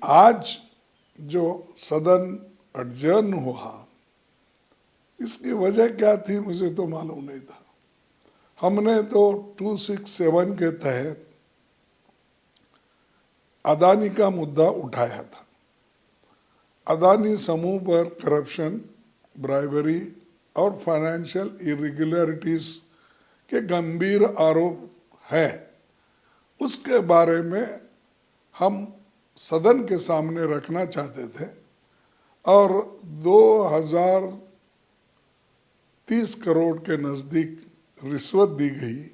आज जो सदन अडजर्न हुआ, इसकी वजह क्या थी मुझे तो मालूम नहीं था। हमने तो 267 के तहत अदानी का मुद्दा उठाया था। अदानी समूह पर करप्शन, ब्राइबरी और फाइनेंशियल इरेगुलरिटीज के गंभीर आरोप है। उसके बारे में हम सदन के सामने रखना चाहते थे और 2030 करोड़ के नज़दीक रिश्वत दी गई।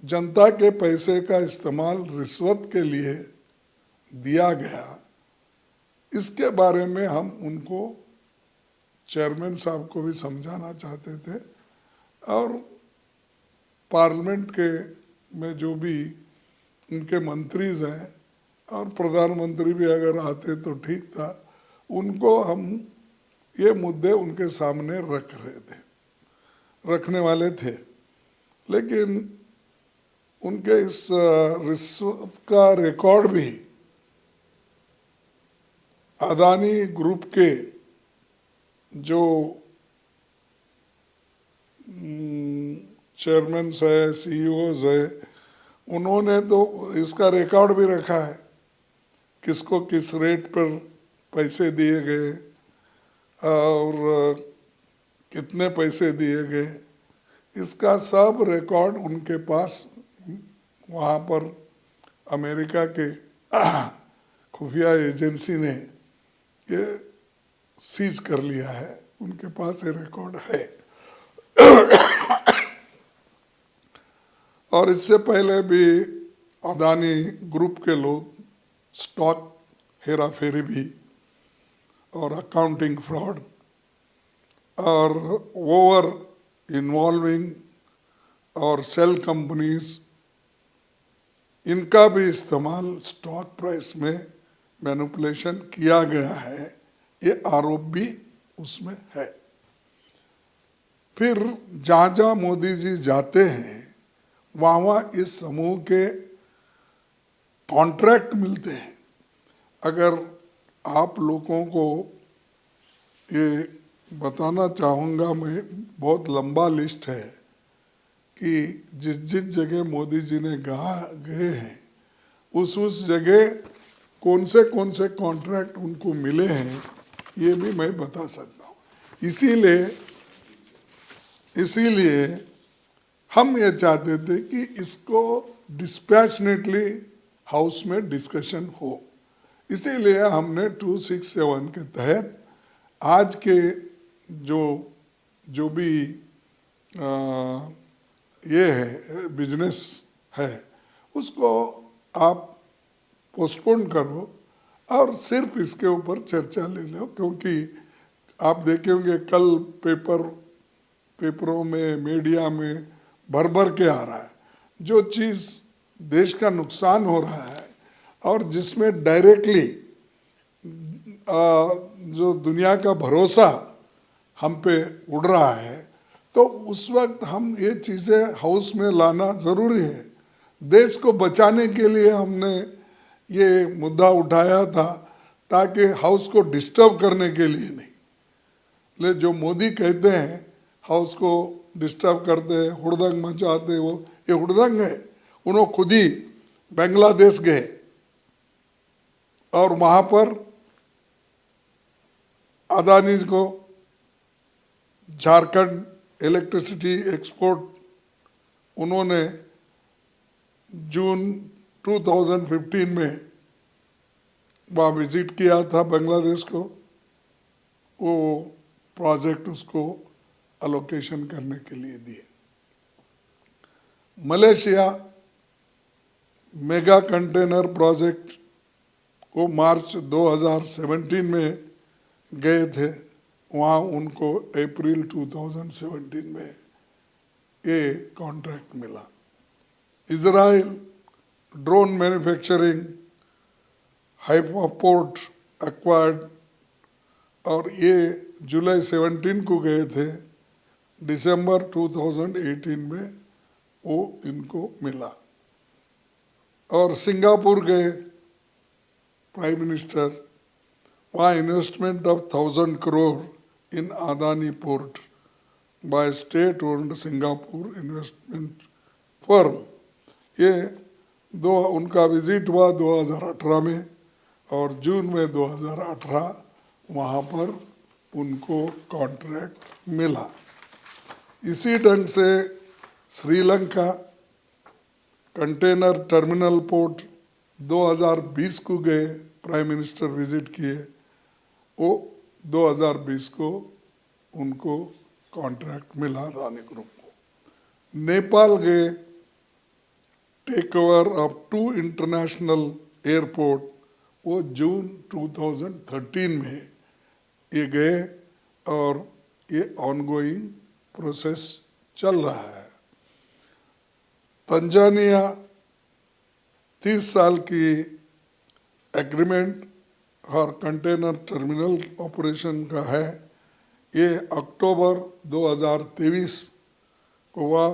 जनता के पैसे का इस्तेमाल रिश्वत के लिए दिया गया। इसके बारे में हम उनको, चेयरमैन साहब को भी समझाना चाहते थे और पार्लियामेंट के में जो भी उनके मंत्रीज हैं और प्रधानमंत्री भी अगर आते तो ठीक था, उनको हम ये मुद्दे उनके सामने रखने वाले थे। लेकिन उनके इस रिश्वत का रिकॉर्ड भी अदानी ग्रुप के जो चेयरमैन है, सीईओज है, उन्होंने तो इसका रिकॉर्ड भी रखा है, किसको किस रेट पर पैसे दिए गए और कितने पैसे दिए गए। इसका सब रिकॉर्ड उनके पास वहाँ पर अमेरिका के खुफिया एजेंसी ने ये सीज कर लिया है, उनके पास ये रिकॉर्ड है। और इससे पहले भी अदानी ग्रुप के लोग स्टॉक हेरा फेरी भी और अकाउंटिंग फ्रॉड और ओवर इन्वॉल्विंग और सेल कंपनीज, इनका भी इस्तेमाल स्टॉक प्राइस में मैनिपुलेशन किया गया है, ये आरोप भी उसमें है। फिर जहाँ जहाँ मोदी जी जाते हैं वहाँ इस समूह के कॉन्ट्रैक्ट मिलते हैं। अगर आप लोगों को ये बताना चाहूँगा मैं, बहुत लंबा लिस्ट है कि जिस जिस जगह मोदी जी ने गए हैं उस जगह कौन से कॉन्ट्रैक्ट उनको मिले हैं, ये भी मैं बता सकता हूँ। इसीलिए हम ये चाहते थे कि इसको डिस्पैशनेटली हाउस में डिस्कशन हो। इसीलिए हमने 267 के तहत आज के जो भी ये है बिजनेस है, उसको आप पोस्टपोन करो और सिर्फ इसके ऊपर चर्चा ले लो। क्योंकि आप देखेंगे कल पेपरों में, मीडिया में भर के आ रहा है, जो चीज़ देश का नुकसान हो रहा है और जिसमें डायरेक्टली जो दुनिया का भरोसा हम पे उड़ रहा है, तो उस वक्त हम ये चीज़ें हाउस में लाना ज़रूरी है। देश को बचाने के लिए हमने ये मुद्दा उठाया था, ताकि हाउस को डिस्टर्ब करने के लिए नहीं। ले जो मोदी कहते हैं हाउस को डिस्टर्ब करते हैं, हुड़दंग मचाते, वो ये हुड़दंग है। उन्होंने खुद ही बांग्लादेश गए और वहाँ पर अदानी को झारखंड इलेक्ट्रिसिटी एक्सपोर्ट उन्होंने जून 2015 में वहाँ विजिट किया था बांग्लादेश को, वो प्रोजेक्ट उसको अलोकेशन करने के लिए दिए। मलेशिया मेगा कंटेनर प्रोजेक्ट को मार्च 2017 में गए थे, वहाँ उनको अप्रैल 2017 में ये कॉन्ट्रैक्ट मिला। इजराइल ड्रोन मैन्युफैक्चरिंग हाइपोपोर्ट एक्वायर्ड, और ये जुलाई 17 को गए थे, दिसंबर 2018 में वो इनको मिला। और सिंगापुर गए Prime Minister, वहाँ investment of 1,000 crore in Adani Port by state-owned Singapore investment firm. ये उनका विजिट हुआ 2018 में और जून में 2018 वहाँ पर उनको कॉन्ट्रैक्ट मिला। इसी ढंग से श्रीलंका कंटेनर टर्मिनल पोर्ट 2020 को गए, प्राइम मिनिस्टर विजिट किए, वो 2020 को उनको कॉन्ट्रैक्ट मिला अदानी ग्रुप को। नेपाल गए, take over of 2 international airport, वो जून 2013 में ये गए और ये ऑनगोइंग प्रोसेस चल रहा है। तंजानिया 30 साल की एग्रीमेंट और कंटेनर टर्मिनल ऑपरेशन का है, ये अक्टूबर 2023 को हुआ,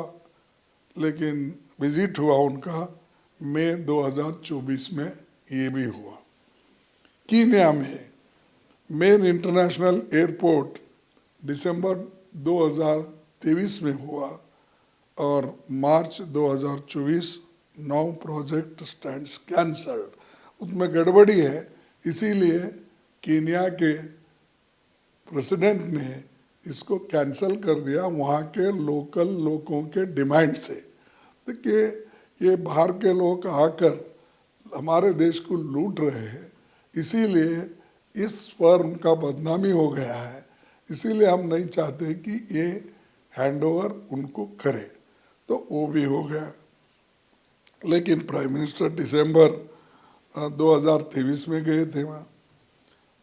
लेकिन विजिट हुआ उनका मई 2024 में ये भी हुआ। कीनिया में मेन इंटरनेशनल एयरपोर्ट दिसंबर 2023 में हुआ और मार्च 2024 9 प्रोजेक्ट स्टैंड्स कैंसल्ड। उसमें गड़बड़ी है, इसीलिए कीनिया के प्रेसिडेंट ने इसको कैंसल कर दिया वहाँ के लोकल लोगों के डिमांड से। देखिए, ये बाहर के लोग आकर हमारे देश को लूट रहे हैं, इसीलिए इस फर्म का बदनामी हो गया है, इसीलिए हम नहीं चाहते कि ये हैंडओवर उनको करे, तो वो भी हो गया। लेकिन प्राइम मिनिस्टर दिसंबर 2023 में गए थे वहाँ।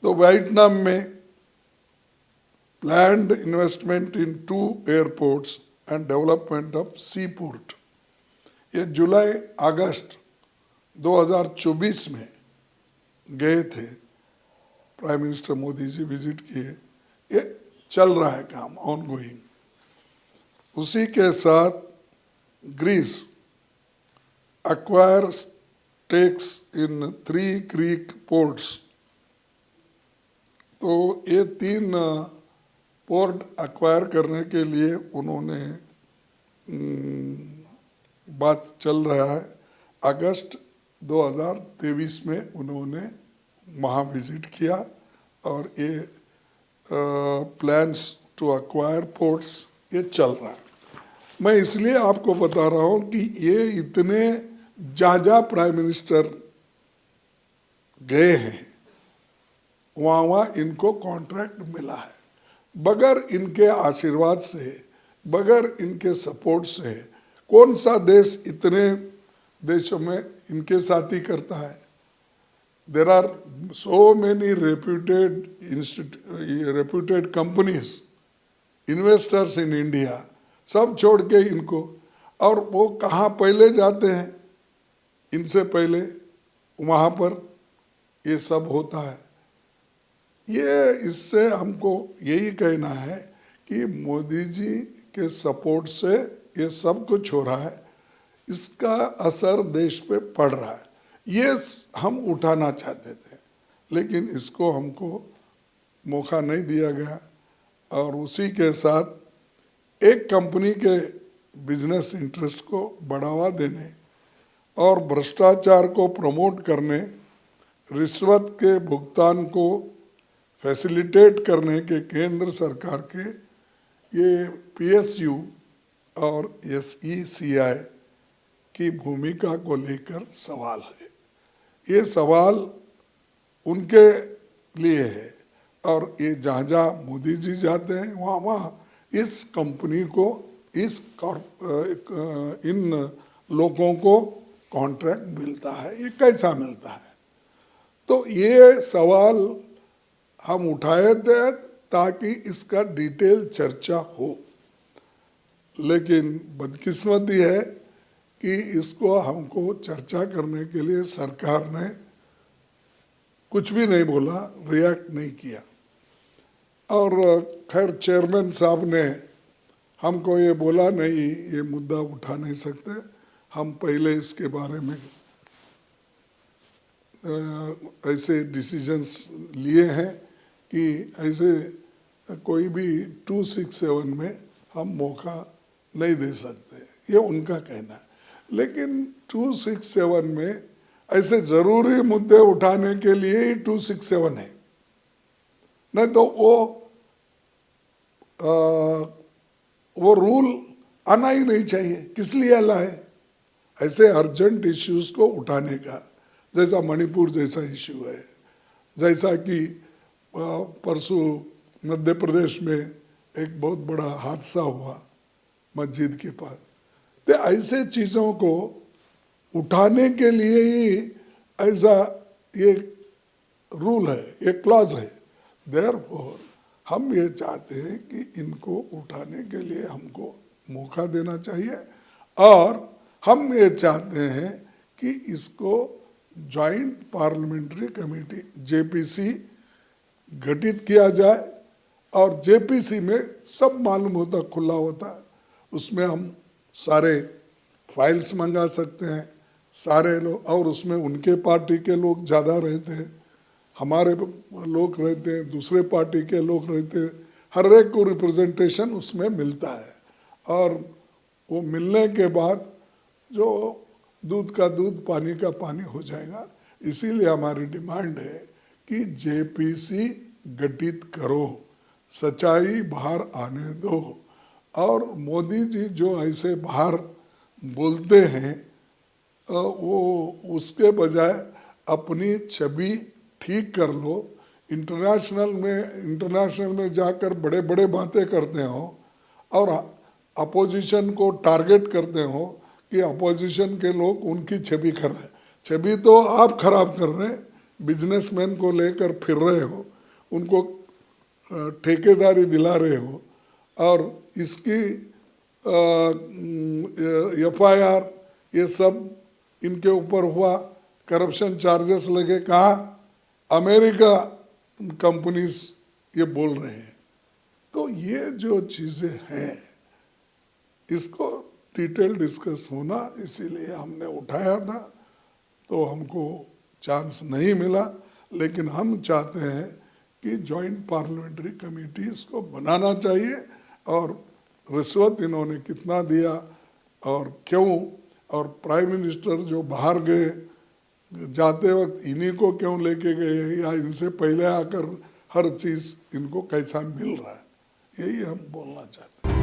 तो वियतनाम में planned investment in 2 airports and development of sea port, ये जुलाई अगस्त 2024 में गए थे, prime minister Modi ji visit किए, ये चल रहा है काम ऑनगोइंग। उसी के साथ Greece acquire stakes in 3 Greek ports, तो ये 3 पोर्ट एक्वायर करने के लिए उन्होंने बात चल रहा है। अगस्त 2023 में उन्होंने वहाँ विजिट किया और ये प्लान्स टू एक्वायर पोर्ट्स ये चल रहा है। मैं इसलिए आपको बता रहा हूँ कि ये इतने जहाँ प्राइम मिनिस्टर गए हैं वहाँ इनको कॉन्ट्रैक्ट मिला है। बगैर इनके आशीर्वाद से, बगैर इनके सपोर्ट से कौन सा देश इतने देशों में इनके साथ ही करता है। There are so many reputed companies, investors in India, सब छोड़ के इनको, और वो कहाँ पहले जाते हैं, इनसे पहले वहाँ पर ये सब होता है। ये इससे हमको यही कहना है कि मोदी जी के सपोर्ट से ये सब कुछ हो रहा है, इसका असर देश पे पड़ रहा है। ये हम उठाना चाहते थे, लेकिन इसको हमको मौका नहीं दिया गया, और उसी के साथ एक कंपनी के बिजनेस इंटरेस्ट को बढ़ावा देने और भ्रष्टाचार को प्रमोट करने, रिश्वत के भुगतान को फैसिलिटेट करने के केंद्र सरकार के ये PSU और SECI की भूमिका को लेकर सवाल है। ये सवाल उनके लिए है, और ये जहाँ जहाँ मोदी जी जाते हैं वहाँ वहाँ इस कंपनी को, इन लोगों को कॉन्ट्रैक्ट मिलता है। ये कैसा मिलता है? तो ये सवाल हम उठाए थे ताकि इसका डिटेल चर्चा हो, लेकिन बदकिस्मती है कि इसको हमको चर्चा करने के लिए सरकार ने कुछ भी नहीं बोला, रिएक्ट नहीं किया। और खैर चेयरमैन साहब ने हमको ये बोला, नहीं ये मुद्दा उठा नहीं सकते, हम पहले इसके बारे में ऐसे डिसीजंस लिए हैं कि ऐसे कोई भी 267 में हम मौका नहीं दे सकते, ये उनका कहना है। लेकिन 267 में ऐसे जरूरी मुद्दे उठाने के लिए ही 267 है, नहीं तो वो रूल आना ही नहीं चाहिए। किस लिए लाए ऐसे अर्जेंट इश्यूज को उठाने का, जैसा मणिपुर जैसा इश्यू है, जैसा कि परसों मध्य प्रदेश में एक बहुत बड़ा हादसा हुआ मस्जिद के पास। तो ऐसे चीज़ों को उठाने के लिए ही ऐसा ये रूल है, ये क्लॉज है। देयरफॉर हम ये चाहते हैं कि इनको उठाने के लिए हमको मौका देना चाहिए, और हम ये चाहते हैं कि इसको जॉइंट पार्लियामेंट्री कमेटी जेपीसी गठित किया जाए, और जेपीसी में सब मालूम होता, खुला होता, उसमें हम सारे फाइल्स मंगा सकते हैं, सारे लोग, और उसमें उनके पार्टी के लोग ज़्यादा रहते हैं, हमारे लोग रहते हैं, दूसरे पार्टी के लोग रहते हैं, हर एक को रिप्रेजेंटेशन उसमें मिलता है। और वो मिलने के बाद जो दूध का दूध पानी का पानी हो जाएगा। इसीलिए हमारी डिमांड है कि जेपीसी गठित करो, सच्चाई बाहर आने दो, और मोदी जी जो ऐसे बाहर बोलते हैं वो उसके बजाय अपनी छवि ठीक कर लो। इंटरनेशनल में जाकर बड़े बड़े बातें करते हो और अपोजिशन को टारगेट करते हो कि अपोजिशन के लोग उनकी छवि कर रहे हैं। छवि तो आप खराब कर रहे हैं, बिजनेसमैन को लेकर फिर रहे हो, उनको ठेकेदारी दिला रहे हो, और इसकी FIR ये सब इनके ऊपर हुआ, करप्शन चार्जेस लगे, कहाँ अमेरिका कंपनीज ये बोल रहे हैं। तो ये जो चीज़ें हैं इसको डिटेल डिस्कस होना, इसीलिए हमने उठाया था, तो हमको चांस नहीं मिला। लेकिन हम चाहते हैं कि जॉइंट पार्लियामेंट्री कमेटी इसको बनाना चाहिए, और रिश्वत इन्होंने कितना दिया और क्यों, और प्राइम मिनिस्टर जो बाहर गए जाते वक्त इन्हीं को क्यों लेके गए, या इनसे पहले आकर हर चीज़ इनको कैसा मिल रहा है, यही हम बोलना चाहते हैं।